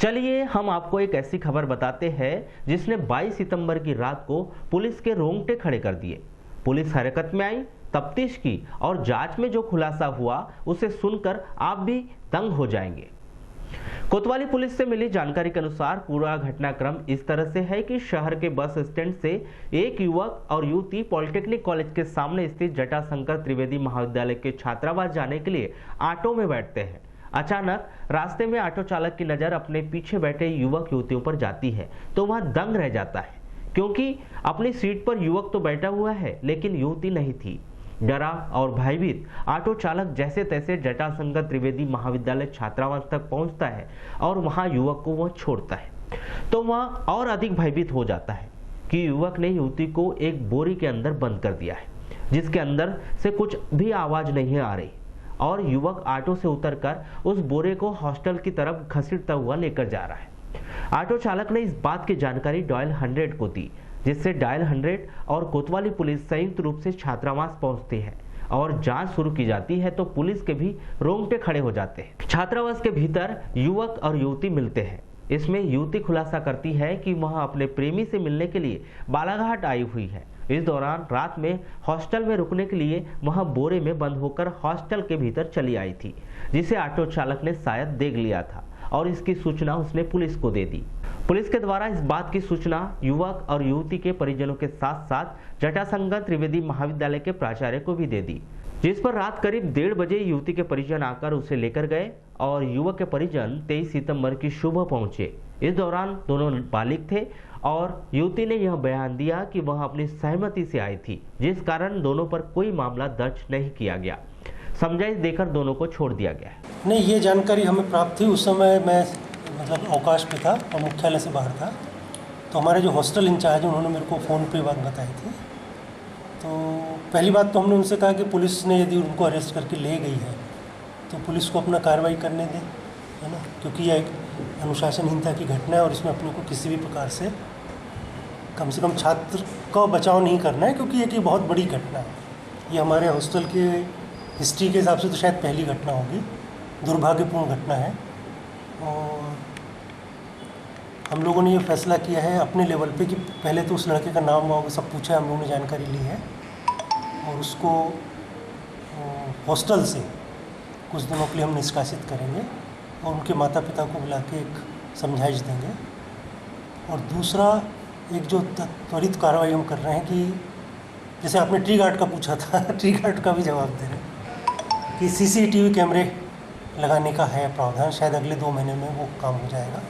चलिए हम आपको एक ऐसी खबर बताते हैं जिसने 22 सितंबर की रात को पुलिस के रोंगटे खड़े कर दिए। पुलिस हरकत में आई, तफ्तीश की और जांच में जो खुलासा हुआ उसे सुनकर आप भी दंग हो जाएंगे। कोतवाली पुलिस से मिली जानकारी के अनुसार पूरा घटनाक्रम इस तरह से है कि शहर के बस स्टैंड से एक युवक और युवती पॉलिटेक्निक कॉलेज के सामने स्थित जटाशंकर त्रिवेदी महाविद्यालय के छात्रावास जाने के लिए ऑटो में बैठते हैं। अचानक रास्ते में ऑटो चालक की नजर अपने पीछे बैठे युवक युवतियों पर जाती है तो वह दंग रह जाता है, क्योंकि अपनी सीट पर युवक तो बैठा हुआ है लेकिन युवती नहीं थी। डरा और भयभीत ऑटो चालक जैसे तैसे जटाशंकर त्रिवेदी महाविद्यालय छात्रावास तक पहुंचता है और वहां युवक को वह छोड़ता है तो वह और अधिक भयभीत हो जाता है कि युवक ने युवती को एक बोरी के अंदर बंद कर दिया है, जिसके अंदर से कुछ भी आवाज नहीं आ रही और युवक ऑटो से उतरकर उस बोरे को हॉस्टल की तरफ घसीटता हुआ लेकर जा रहा है। ऑटो चालक ने इस बात की जानकारी डायल 100 को दी, जिससे डायल 100 और कोतवाली पुलिस संयुक्त रूप से छात्रावास पहुंचती है और जांच शुरू की जाती है तो पुलिस के भी रोंगटे खड़े हो जाते हैं। छात्रावास के भीतर युवक और युवती मिलते हैं। इसमें युवती खुलासा करती है कि वह अपने प्रेमी से मिलने के लिए बालाघाट आई हुई है। इस दौरान रात में हॉस्टल में रुकने के लिए वह बोरे में बंद होकर हॉस्टल के भीतर चली आई थी, जिसे ऑटो चालक ने शायद देख लिया था और इसकी सूचना उसने पुलिस को दे दी। पुलिस के द्वारा इस बात की सूचना युवक और युवती के परिजनों के साथ साथ जटाशंकर त्रिवेदी महाविद्यालय के प्राचार्य को भी दे दी, जिस पर रात करीब 1:30 बजे युवती के परिजन आकर उसे लेकर गए और युवक के परिजन 23 सितंबर की सुबह पहुंचे। इस दौरान दोनों बालिग थे और युवती ने यह बयान दिया कि वह अपनी सहमति से आई थी, जिस कारण दोनों पर कोई मामला दर्ज नहीं किया गया। समझाइश देकर दोनों को छोड़ दिया गया। नहीं, ये जानकारी हमें प्राप्त थी। उस समय मैं अवकाश पे था और मुख्यालय से बाहर था, तो हमारे जो हॉस्टल इंचार्ज उन्होंने मेरे को फ़ोन पे बात बताई थी। तो पहली बात तो हमने उनसे कहा कि पुलिस ने यदि उनको अरेस्ट करके ले गई है तो पुलिस को अपना कार्रवाई करने दें, है ना, क्योंकि यह एक अनुशासनहीनता की घटना है और इसमें अपने को किसी भी प्रकार से कम छात्र का बचाव नहीं करना है, क्योंकि ये बहुत बड़ी घटना है। ये हमारे हॉस्टल के हिस्ट्री के हिसाब से तो शायद पहली घटना होगी, दुर्भाग्यपूर्ण घटना है। और हम लोगों ने ये फैसला किया है अपने लेवल पे कि पहले तो उस लड़के का नाम वाम सब पूछा, हम लोगों ने जानकारी ली है और उसको हॉस्टल से कुछ दिनों के लिए हम निष्कासित करेंगे और उनके माता पिता को बुला के एक समझाइश देंगे। और दूसरा, एक जो त्वरित कार्रवाई हम कर रहे हैं कि जैसे आपने ट्री गार्ड का पूछा था ट्री गार्ड का भी जवाब दे रहे हैं कि CCTV कैमरे लगाने का है प्रावधान। शायद अगले 2 महीने में वो काम हो जाएगा।